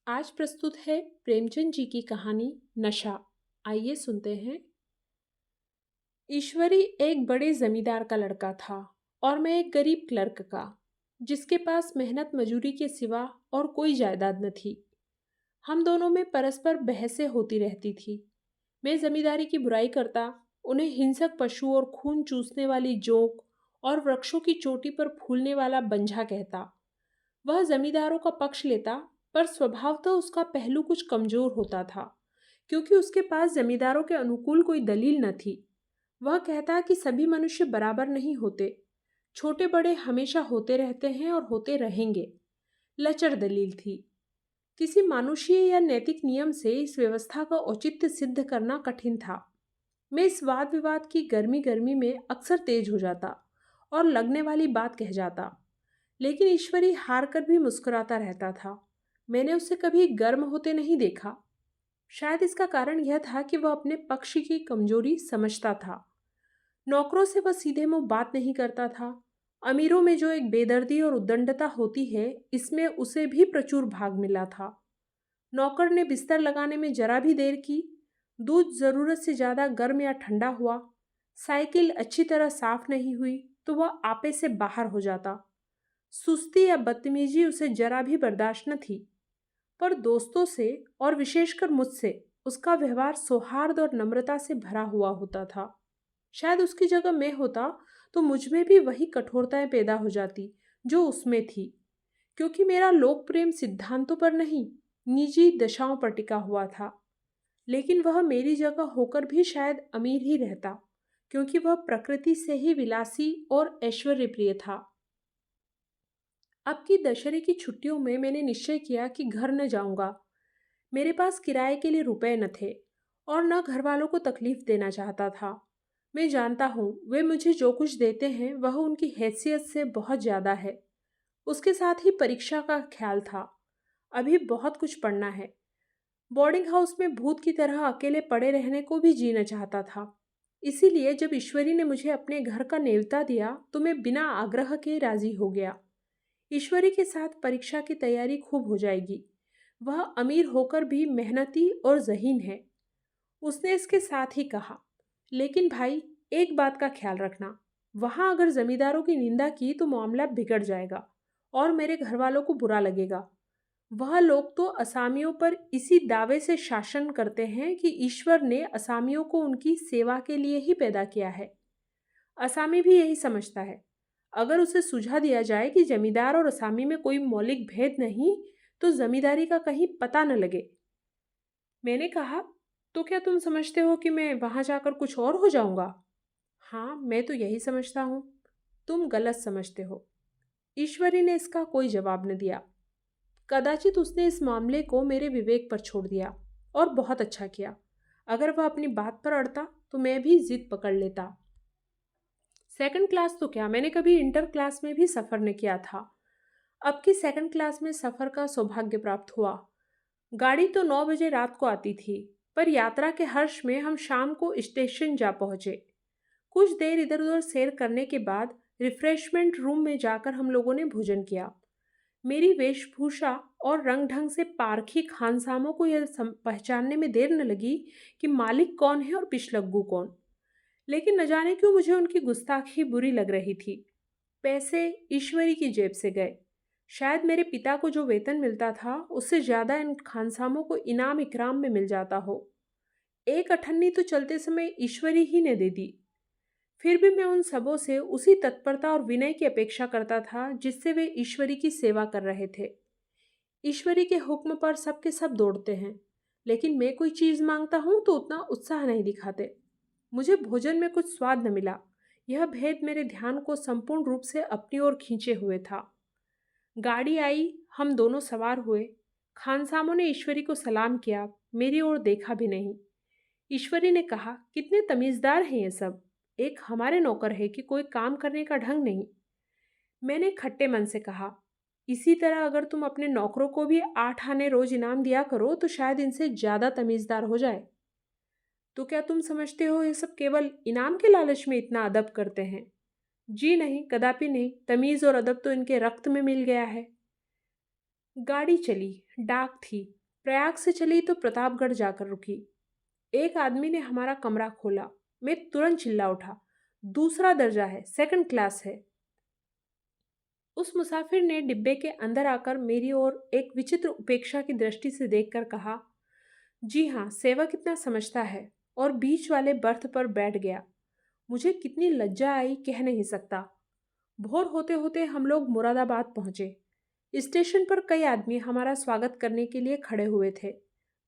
आज प्रस्तुत है प्रेमचंद जी की कहानी नशा। आइए सुनते हैं। ईश्वरी एक बड़े जमींदार का लड़का था और मैं एक गरीब क्लर्क का, जिसके पास मेहनत मजूरी के सिवा और कोई जायदाद न थी। हम दोनों में परस्पर बहसें होती रहती थी। मैं जमींदारी की बुराई करता, उन्हें हिंसक पशु और खून चूसने वाली जोंक और वृक्षों की चोटी पर फूलने वाला बंझा कहता। वह जमींदारों का पक्ष लेता, पर स्वभावतः उसका पहलू कुछ कमजोर होता था, क्योंकि उसके पास जमींदारों के अनुकूल कोई दलील न थी। वह कहता कि सभी मनुष्य बराबर नहीं होते, छोटे बड़े हमेशा होते रहते हैं और होते रहेंगे। लचर दलील थी। किसी मानुषीय या नैतिक नियम से इस व्यवस्था का औचित्य सिद्ध करना कठिन था। मैं इस वाद विवाद की गर्मी गर्मी में अक्सर तेज हो जाता और लगने वाली बात कह जाता, लेकिन ईश्वरी हार कर भी मुस्कुराता रहता था। मैंने उसे कभी गर्म होते नहीं देखा। शायद इसका कारण यह था कि वह अपने पक्ष की कमजोरी समझता था। नौकरों से वह सीधे मुंह बात नहीं करता था। अमीरों में जो एक बेदर्दी और उद्दंडता होती है, इसमें उसे भी प्रचुर भाग मिला था। नौकर ने बिस्तर लगाने में जरा भी देर की, दूध जरूरत से ज्यादा गर्म या ठंडा हुआ, साइकिल अच्छी तरह साफ नहीं हुई तो वह आपे से बाहर हो जाता। सुस्ती या बदतमीजी उसे जरा भी बर्दाश्त न थी। पर दोस्तों से और विशेषकर मुझसे उसका व्यवहार सौहार्द और नम्रता से भरा हुआ होता था। शायद उसकी जगह मैं होता तो मुझ में भी वही कठोरताएं पैदा हो जाती जो उसमें थी, क्योंकि मेरा लोक प्रेम सिद्धांतों पर नहीं, निजी दशाओं पर टिका हुआ था। लेकिन वह मेरी जगह होकर भी शायद अमीर ही रहता, क्योंकि वह प्रकृति से ही विलासी और ऐश्वर्य प्रिय था। अब की दशहरे की छुट्टियों में मैंने निश्चय किया कि घर न जाऊंगा। मेरे पास किराए के लिए रुपए न थे और न घर वालों को तकलीफ देना चाहता था। मैं जानता हूँ वे मुझे जो कुछ देते हैं वह उनकी हैसियत से बहुत ज्यादा है। उसके साथ ही परीक्षा का ख्याल था। अभी बहुत कुछ पढ़ना है। बोर्डिंग हाउस में भूत की तरह अकेले पड़े रहने को भी जीना चाहता था। इसीलिए जब ईश्वरी ने मुझे अपने घर का नेवता दिया तो मैं बिना आग्रह के राजी हो गया। ईश्वरी के साथ परीक्षा की तैयारी खूब हो जाएगी। वह अमीर होकर भी मेहनती और ज़हीन है। उसने इसके साथ ही कहा, लेकिन भाई एक बात का ख्याल रखना, वहां अगर जमींदारों की निंदा की तो मामला बिगड़ जाएगा और मेरे घर वालों को बुरा लगेगा। वह लोग तो असामियों पर इसी दावे से शासन करते हैं कि ईश्वर ने असामियों को उनकी सेवा के लिए ही पैदा किया है। असामी भी यही समझता है। अगर उसे सुझा दिया जाए कि जमींदार और असामी में कोई मौलिक भेद नहीं, तो जमींदारी का कहीं पता न लगे। मैंने कहा, तो क्या तुम समझते हो कि मैं वहां जाकर कुछ और हो जाऊंगा? हाँ, मैं तो यही समझता हूँ। तुम गलत समझते हो। ईश्वरी ने इसका कोई जवाब न दिया। कदाचित उसने इस मामले को मेरे विवेक पर छोड़ दिया, और बहुत अच्छा किया। अगर वह अपनी बात पर अड़ता तो मैं भी जिद पकड़ लेता। सेकंड क्लास तो क्या, मैंने कभी इंटर क्लास में भी सफ़र न किया था। अब की सेकंड क्लास में सफ़र का सौभाग्य प्राप्त हुआ। गाड़ी तो 9 बजे रात को आती थी, पर यात्रा के हर्ष में हम शाम को स्टेशन जा पहुंचे। कुछ देर इधर उधर सैर करने के बाद रिफ्रेशमेंट रूम में जाकर हम लोगों ने भोजन किया। मेरी वेशभूषा और रंग ढंग से पारखी खानसामों को यह पहचानने में देर न लगी कि मालिक कौन है और पिछलग्गू कौन। लेकिन न जाने क्यों मुझे उनकी गुस्ताखी बुरी लग रही थी। पैसे ईश्वरी की जेब से गए। शायद मेरे पिता को जो वेतन मिलता था उससे ज्यादा इन खानसामों को इनाम इकराम में मिल जाता हो। एक अठन्नी तो चलते समय ईश्वरी ही ने दे दी। फिर भी मैं उन सबों से उसी तत्परता और विनय की अपेक्षा करता था जिससे वे ईश्वरी की सेवा कर रहे थे। ईश्वरी के हुक्म पर सबके सब दौड़ते हैं, लेकिन मैं कोई चीज मांगता हूं तो उतना उत्साह नहीं दिखाते। मुझे भोजन में कुछ स्वाद न मिला। यह भेद मेरे ध्यान को संपूर्ण रूप से अपनी ओर खींचे हुए था। गाड़ी आई, हम दोनों सवार हुए। खानसामों ने ईश्वरी को सलाम किया, मेरी ओर देखा भी नहीं। ईश्वरी ने कहा, कितने तमीजदार हैं ये सब। एक हमारे नौकर है कि कोई काम करने का ढंग नहीं। मैंने खट्टे मन से कहा, इसी तरह अगर तुम अपने नौकरों को भी 8 आने रोज इनाम दिया करो तो शायद इनसे ज्यादा तमीजदार हो जाए। तो क्या तुम समझते हो ये सब केवल इनाम के लालच में इतना अदब करते हैं? जी नहीं, कदापि नहीं। तमीज और अदब तो इनके रक्त में मिल गया है। गाड़ी चली। डाक थी। प्रयाग से चली तो प्रतापगढ़ जाकर रुकी। एक आदमी ने हमारा कमरा खोला। मैं तुरंत चिल्ला उठा, दूसरा दर्जा है, सेकंड क्लास है। उस मुसाफिर ने डिब्बे के अंदर आकर मेरी ओर एक विचित्र उपेक्षा की दृष्टि से देखकर कहा, जी हाँ, सेवक इतना समझता है, और बीच वाले बर्थ पर बैठ गया। मुझे कितनी लज्जा आई कह नहीं सकता। भोर होते होते हम लोग मुरादाबाद पहुंचे। स्टेशन पर कई आदमी हमारा स्वागत करने के लिए खड़े हुए थे।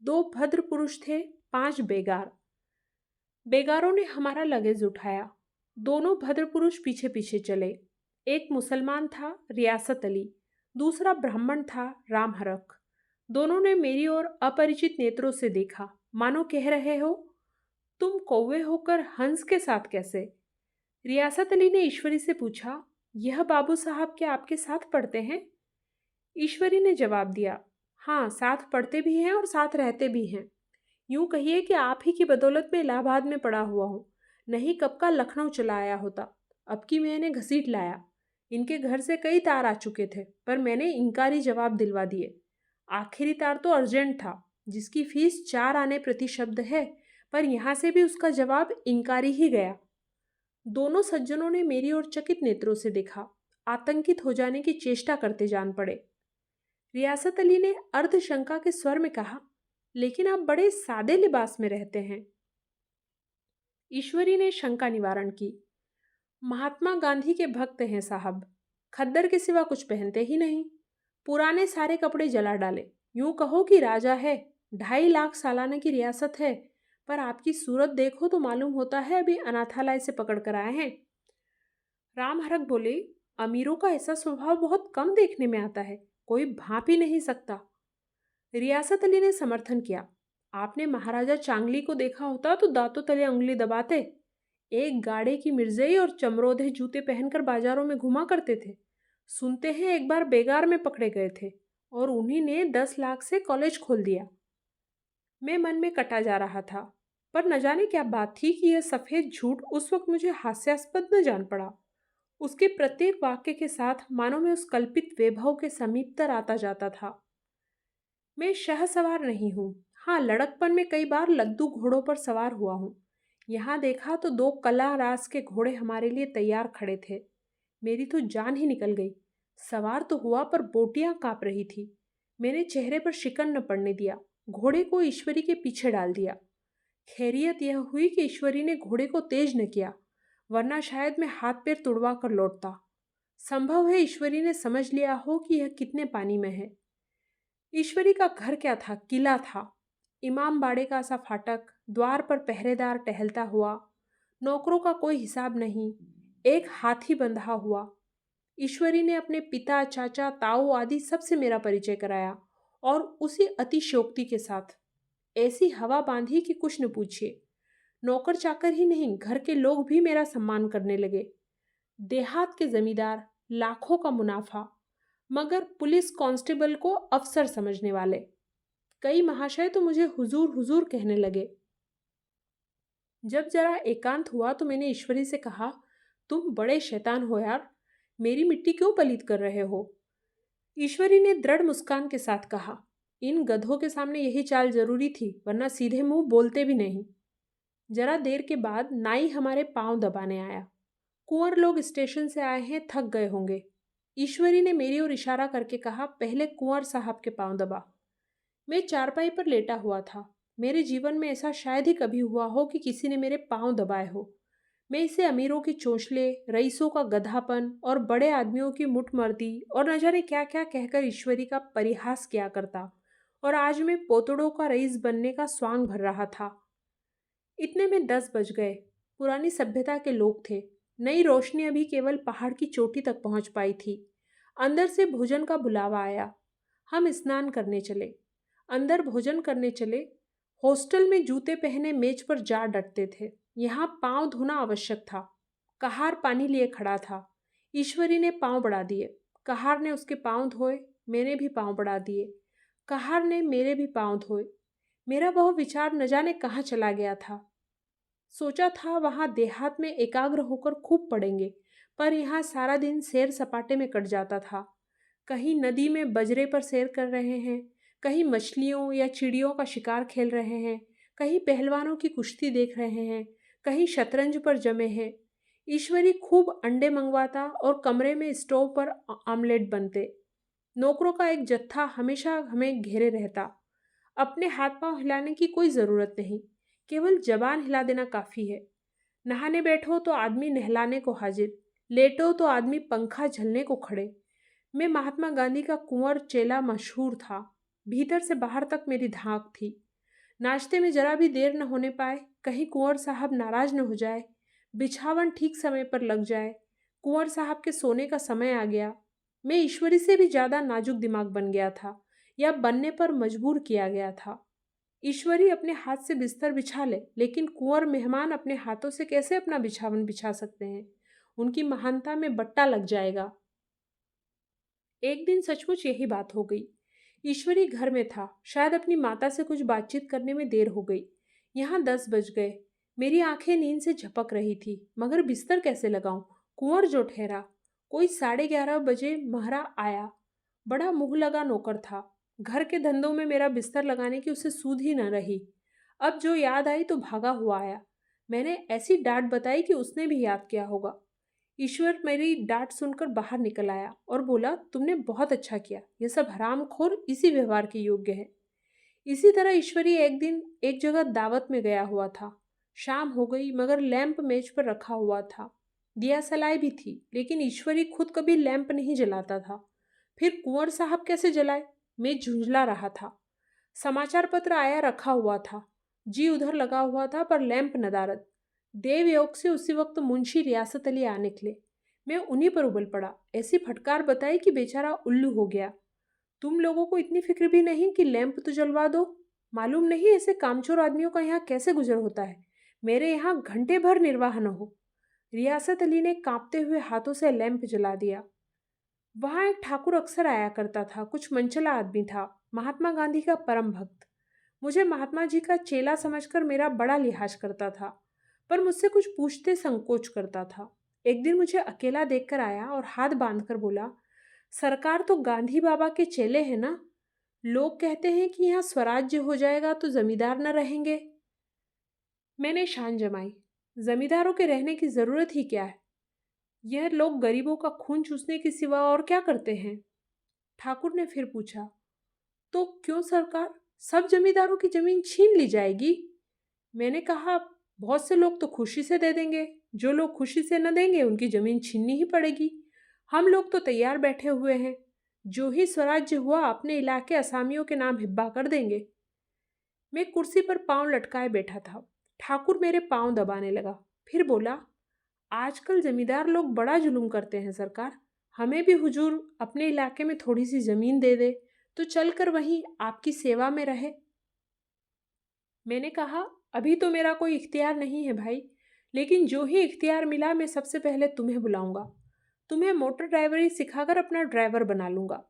दो भद्र पुरुष थे, पांच बेगार। बेगारों ने हमारा लगेज उठाया। दोनों भद्र पुरुष पीछे पीछे चले। एक मुसलमान था, रियासत अली। दूसरा ब्राह्मण था, राम हरख। दोनों ने मेरी ओर अपरिचित नेत्रों से देखा, मानो कह रहे हो, तुम कौवे होकर हंस के साथ कैसे? रियासत अली ने ईश्वरी से पूछा, यह बाबू साहब क्या आपके साथ पढ़ते हैं? ईश्वरी ने जवाब दिया, हाँ, साथ पढ़ते भी हैं और साथ रहते भी हैं। यूं कहिए कि आप ही की बदौलत में इलाहाबाद में पड़ा हुआ हूँ, नहीं कब का लखनऊ चला आया होता। अब की मैंने घसीट लाया। इनके घर से कई तार आ चुके थे, पर मैंने इनकारी जवाब दिलवा दिए। आखिरी तार तो अर्जेंट था, जिसकी फीस 4 आने प्रति शब्द है, पर यहाँ से भी उसका जवाब इनकारी ही गया। दोनों सज्जनों ने मेरी ओर चकित नेत्रों से देखा, आतंकित हो जाने की चेष्टा करते जान पड़े। रियासत अली ने अर्धशंका के स्वर में कहा, लेकिन आप बड़े सादे लिबास में रहते हैं। ईश्वरी ने शंका निवारण की, महात्मा गांधी के भक्त हैं साहब, खद्दर के सिवा कुछ पहनते ही नहीं। पुराने सारे कपड़े जला डाले। यूं कहो कि राजा है, 2.5 लाख सालाना की रियासत है, पर आपकी सूरत देखो तो मालूम होता है अभी अनाथालय से पकड़ कर आए हैं। राम हरक बोले, अमीरों का ऐसा स्वभाव बहुत कम देखने में आता है, कोई भांप ही नहीं सकता। रियासत अली ने समर्थन किया, आपने महाराजा चांगली को देखा होता तो दांतों तले उंगली दबाते। एक गाड़े की मिर्जई और चमरोधे जूते पहनकर बाजारों में घुमा करते थे। सुनते हैं एक बार बेगार में पकड़े गए थे, और उन्हीं ने 10 लाख से कॉलेज खोल दिया। मैं मन में कटा जा रहा था, पर न जाने क्या बात थी कि यह सफेद झूठ उस वक्त मुझे हास्यास्पद न जान पड़ा। उसके प्रत्येक वाक्य के साथ मानो मैं उस कल्पित वैभव के समीपतर आता जाता था। मैं शह सवार नहीं हूँ। हाँ, लड़कपन में कई बार लद्दू घोड़ों पर सवार हुआ हूँ। यहाँ देखा तो 2 कला रास के घोड़े हमारे लिए तैयार खड़े थे। मेरी तो जान ही निकल गई। सवार तो हुआ, पर बोटियां कांप रही थी। मैंने चेहरे पर शिकन न पड़ने दिया। घोड़े को ईश्वरी के पीछे डाल दिया। खैरियत यह हुई कि ईश्वरी ने घोड़े को तेज न किया, वरना शायद मैं हाथ पैर तुड़वा कर लौटता। संभव है ईश्वरी ने समझ लिया हो कि यह कितने पानी में है। ईश्वरी का घर क्या था, किला था। इमाम बाड़े का सा फाटक, द्वार पर पहरेदार टहलता हुआ, नौकरों का कोई हिसाब नहीं, एक हाथी बंधा हुआ। ईश्वरी ने अपने पिता, चाचा, ताऊ आदि सबसे मेरा परिचय कराया, और उसी अतिशयोक्ति के साथ। ऐसी हवा बांधी कि कुछ न पूछिए। नौकर चाकर ही नहीं, घर के लोग भी मेरा सम्मान करने लगे। देहात के जमींदार, लाखों का मुनाफा, मगर पुलिस कांस्टेबल को अफसर समझने वाले। कई महाशय तो मुझे हुजूर हुजूर कहने लगे। जब जरा एकांत हुआ तो मैंने ईश्वरी से कहा, तुम बड़े शैतान हो यार, मेरी मिट्टी क्यों पलीत कर रहे हो? ईश्वरी ने दृढ़ मुस्कान के साथ कहा, इन गधों के सामने यही चाल जरूरी थी, वरना सीधे मुंह बोलते भी नहीं। जरा देर के बाद नाई हमारे पांव दबाने आया। कुंवर लोग स्टेशन से आए हैं, थक गए होंगे। ईश्वरी ने मेरी ओर इशारा करके कहा, पहले कुंवर साहब के पांव दबा। मैं चारपाई पर लेटा हुआ था। मेरे जीवन में ऐसा शायद ही कभी हुआ हो कि किसी ने मेरे पांव दबाए हो। मैं इसे अमीरों के चोंचले, रईसों का गधापन और बड़े आदमियों की मुठमर्दी और न जाने क्या क्या कहकर ईश्वरी का परिहास किया करता, और आज मैं पोतड़ों का रईस बनने का स्वांग भर रहा था। इतने में 10 बज गए। पुरानी सभ्यता के लोग थे। नई रोशनी अभी केवल पहाड़ की चोटी तक पहुंच पाई थी। अंदर से भोजन का बुलावा आया। हम स्नान करने चले, अंदर भोजन करने चले। हॉस्टल में जूते पहने मेज पर जा डटते थे। यहाँ पांव धोना आवश्यक था। कहार पानी लिए खड़ा था। ईश्वरी ने पांव बढ़ा दिए। कहार ने उसके पांव धोए। मैंने भी पांव बढ़ा दिए। कहार ने मेरे भी पांव धोए। मेरा वह विचार न जाने कहाँ चला गया था। सोचा था वहां देहात में एकाग्र होकर खूब पढ़ेंगे, पर यहाँ सारा दिन सैर सपाटे में कट जाता था। कहीं नदी में बजरे पर सैर कर रहे हैं, कहीं मछलियों या चिड़ियों का शिकार खेल रहे हैं, कहीं पहलवानों की कुश्ती देख रहे हैं, कहीं शतरंज पर जमे हैं। ईश्वरी खूब अंडे मंगवाता और कमरे में स्टोव पर आमलेट बनते। नौकरों का एक जत्था हमेशा हमें घेरे रहता। अपने हाथ पांव हिलाने की कोई ज़रूरत नहीं, केवल जबान हिला देना काफ़ी है। नहाने बैठो तो आदमी नहलाने को हाजिर, लेटो तो आदमी पंखा झलने को खड़े। मैं महात्मा गांधी का कुंवर चेला मशहूर था। भीतर से बाहर तक मेरी धाक थी। नाश्ते में जरा भी देर न होने पाए, कहीं कुंवर साहब नाराज न हो जाए, बिछावन ठीक समय पर लग जाए, कुंवर साहब के सोने का समय आ गया। मैं ईश्वरी से भी ज़्यादा नाजुक दिमाग बन गया था, या बनने पर मजबूर किया गया था। ईश्वरी अपने हाथ से बिस्तर बिछा ले, लेकिन कुंवर मेहमान अपने हाथों से कैसे अपना बिछावन बिछा सकते हैं? उनकी महानता में बट्टा लग जाएगा। एक दिन सचमुच यही बात हो गई। ईश्वरी घर में था, शायद अपनी माता से कुछ बातचीत करने में देर हो गई। यहाँ 10 बज गए। मेरी आंखें नींद से झपक रही थी, मगर बिस्तर कैसे लगाऊं? कुंवर जो ठहरा। कोई 11:30 बजे महरा आया। बड़ा मुंह लगा नौकर था। घर के धंधों में मेरा बिस्तर लगाने की उसे सूध ही न रही। अब जो याद आई तो भागा हुआ आया। मैंने ऐसी डांट बताई कि उसने भी याद किया होगा। ईश्वर मेरी डांट सुनकर बाहर निकल आया और बोला, तुमने बहुत अच्छा किया, यह सब हरामखोर इसी व्यवहार के योग्य है। इसी तरह ईश्वरी एक दिन एक जगह दावत में गया हुआ था। शाम हो गई, मगर लैंप मेज पर रखा हुआ था। दिया सलाई भी थी, लेकिन ईश्वरी खुद कभी लैंप नहीं जलाता था। फिर कुंवर साहब कैसे जलाए? मैं झुंझला रहा था। समाचार पत्र आया रखा हुआ था। जी उधर लगा हुआ था, पर लैंप नदारद। देवयोग से उसी वक्त मुंशी रियासत अली आ निकले। मैं उन्हीं पर उबल पड़ा। ऐसी फटकार बताई कि बेचारा उल्लू हो गया। तुम लोगों को इतनी फिक्र भी नहीं कि लैंप तो जलवा दो? मालूम नहीं ऐसे कामचोर आदमियों का यहाँ कैसे गुजर होता है। मेरे यहाँ घंटे भर निर्वाह न हो। रियासत अली ने कांपते हुए हाथों से लैंप जला दिया। वहां एक ठाकुर अक्सर आया करता था, कुछ मनचला आदमी था, महात्मा गांधी का परम भक्त। मुझे महात्मा जी का चेला समझकर मेरा बड़ा लिहाज करता था, पर मुझसे कुछ पूछते संकोच करता था। एक दिन मुझे अकेला देखकर आया और हाथ बांधकर बोला, सरकार तो गांधी बाबा के चेले हैं ना? लोग कहते हैं कि यहाँ स्वराज्य हो जाएगा तो जमींदार न रहेंगे। मैंने शान जमाई, जमींदारों के रहने की जरूरत ही क्या है? यह लोग गरीबों का खून चूसने के सिवा और क्या करते हैं? ठाकुर ने फिर पूछा, तो क्यों सरकार, सब जमींदारों की जमीन छीन ली जाएगी? मैंने कहा, बहुत से लोग तो खुशी से दे देंगे, जो लोग खुशी से न देंगे उनकी जमीन छीननी ही पड़ेगी। हम लोग तो तैयार बैठे हुए हैं, जो ही स्वराज्य हुआ अपने इलाके असामियों के नाम हिब्बा कर देंगे। मैं कुर्सी पर पांव लटकाए बैठा था। ठाकुर मेरे पांव दबाने लगा, फिर बोला, आजकल जमींदार लोग बड़ा जुल्म करते हैं सरकार। हमें भी हुजूर अपने इलाके में थोड़ी सी जमीन दे दे तो चलकर वहीं आपकी सेवा में रहे। मैंने कहा, अभी तो मेरा कोई इख्तियार नहीं है भाई, लेकिन जो ही इख्तियार मिला मैं सबसे पहले तुम्हें बुलाऊंगा। तुम्हें मोटर ड्राइवरी सिखाकर अपना ड्राइवर बना लूंगा।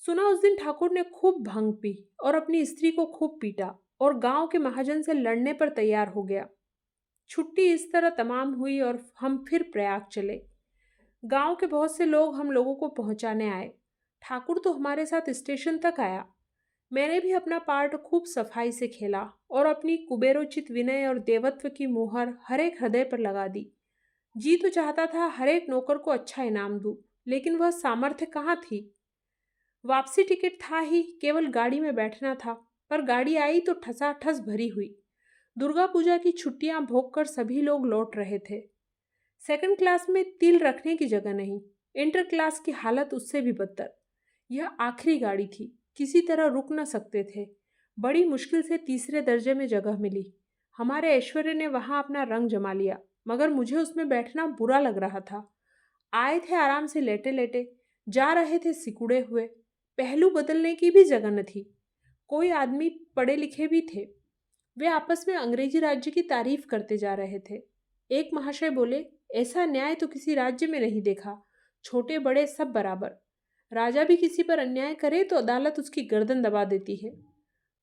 सुना उस दिन ठाकुर ने खूब भांग पी और अपनी स्त्री को खूब पीटा और गांव के महाजन से लड़ने पर तैयार हो गया। छुट्टी इस तरह तमाम हुई और हम फिर प्रयाग चले। गांव के बहुत से लोग हम लोगों को पहुंचाने आए। ठाकुर तो हमारे साथ स्टेशन तक आया। मैंने भी अपना पार्ट खूब सफाई से खेला और अपनी कुबेरोचित विनय और देवत्व की मुहर हर एक हृदय पर लगा दी। जी तो चाहता था हर एक नौकर को अच्छा इनाम दूं, लेकिन वह सामर्थ्य कहाँ थी। वापसी टिकट था ही, केवल गाड़ी में बैठना था, पर गाड़ी आई तो ठसाठस भरी हुई। दुर्गा पूजा की छुट्टियां भोग कर सभी लोग लौट रहे थे। सेकंड क्लास में तिल रखने की जगह नहीं, इंटर क्लास की हालत उससे भी बदतर। यह आखिरी गाड़ी थी, किसी तरह रुक न सकते थे। बड़ी मुश्किल से तीसरे दर्जे में जगह मिली। हमारे ऐश्वर्य ने वहां अपना रंग जमा लिया, मगर मुझे उसमें बैठना बुरा लग रहा था। आए थे आराम से लेटे लेटे, जा रहे थे सिकुड़े हुए। पहलू बदलने की भी जगह न थी। कोई आदमी पढ़े लिखे भी थे। वे आपस में अंग्रेजी राज्य की तारीफ करते जा रहे थे। एक महाशय बोले, ऐसा न्याय तो किसी राज्य में नहीं देखा, छोटे बड़े सब बराबर। राजा भी किसी पर अन्याय करे तो अदालत उसकी गर्दन दबा देती है।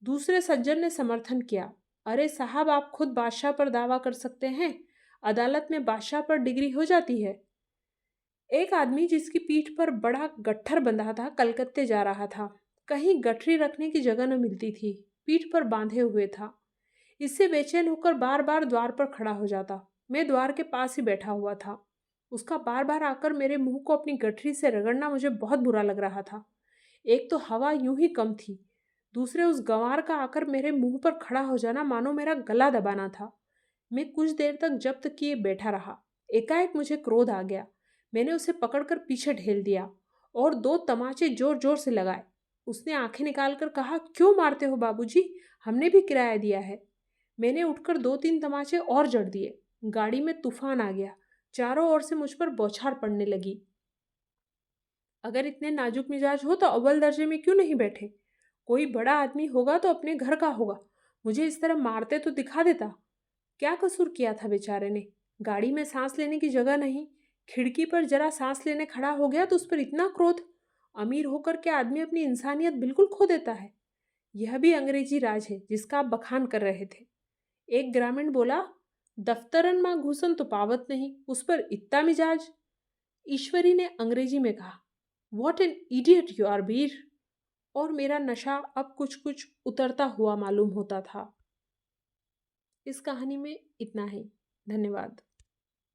दूसरे सज्जन ने समर्थन किया, अरे साहब, आप खुद बादशाह पर दावा कर सकते हैं, अदालत में बादशाह पर डिग्री हो जाती है। एक आदमी जिसकी पीठ पर बड़ा गट्ठर बंधा था कलकत्ते जा रहा था। कहीं गठरी रखने की जगह न मिलती थी, पीठ पर बांधे हुए था। इससे बेचैन होकर बार बार द्वार पर खड़ा हो जाता। मैं द्वार के पास ही बैठा हुआ था। उसका बार बार आकर मेरे मुंह को अपनी गठरी से रगड़ना मुझे बहुत बुरा लग रहा था। एक तो हवा यूं ही कम थी, दूसरे उस गंवार का आकर मेरे मुंह पर खड़ा हो जाना मानो मेरा गला दबाना था। मैं कुछ देर तक जब्त किए बैठा रहा। एकाएक मुझे क्रोध आ गया। मैंने उसे पकड़कर पीछे ढेल दिया और दो तमाचे जोर जोर से लगाए। उसने आंखें निकालकर कहा, क्यों मारते हो बाबूजी? हमने भी किराया दिया है। मैंने उठकर दो तीन तमाचे और जड़ दिए। गाड़ी में तूफान आ गया। चारों ओर से मुझ पर बौछार पड़ने लगी। अगर इतने नाजुक मिजाज हो तो अव्वल दर्जे में क्यों नहीं बैठे? कोई बड़ा आदमी होगा तो अपने घर का होगा। मुझे इस तरह मारते तो दिखा देता। क्या कसूर किया था बेचारे ने? गाड़ी में सांस लेने की जगह नहीं, खिड़की पर जरा सांस लेने खड़ा हो गया तो उस पर इतना क्रोध। अमीर होकर के आदमी अपनी इंसानियत बिल्कुल खो देता है। यह भी अंग्रेजी राज है जिसका आप बखान कर रहे थे। एक ग्रामीण बोला, दफ्तरन मां घुसन तो पावत नहीं, उस पर इतना मिजाज। ईश्वरी ने अंग्रेजी में कहा, what an idiot you are Veer. और मेरा नशा अब कुछ कुछ उतरता हुआ मालूम होता था। इस कहानी में इतना ही। धन्यवाद।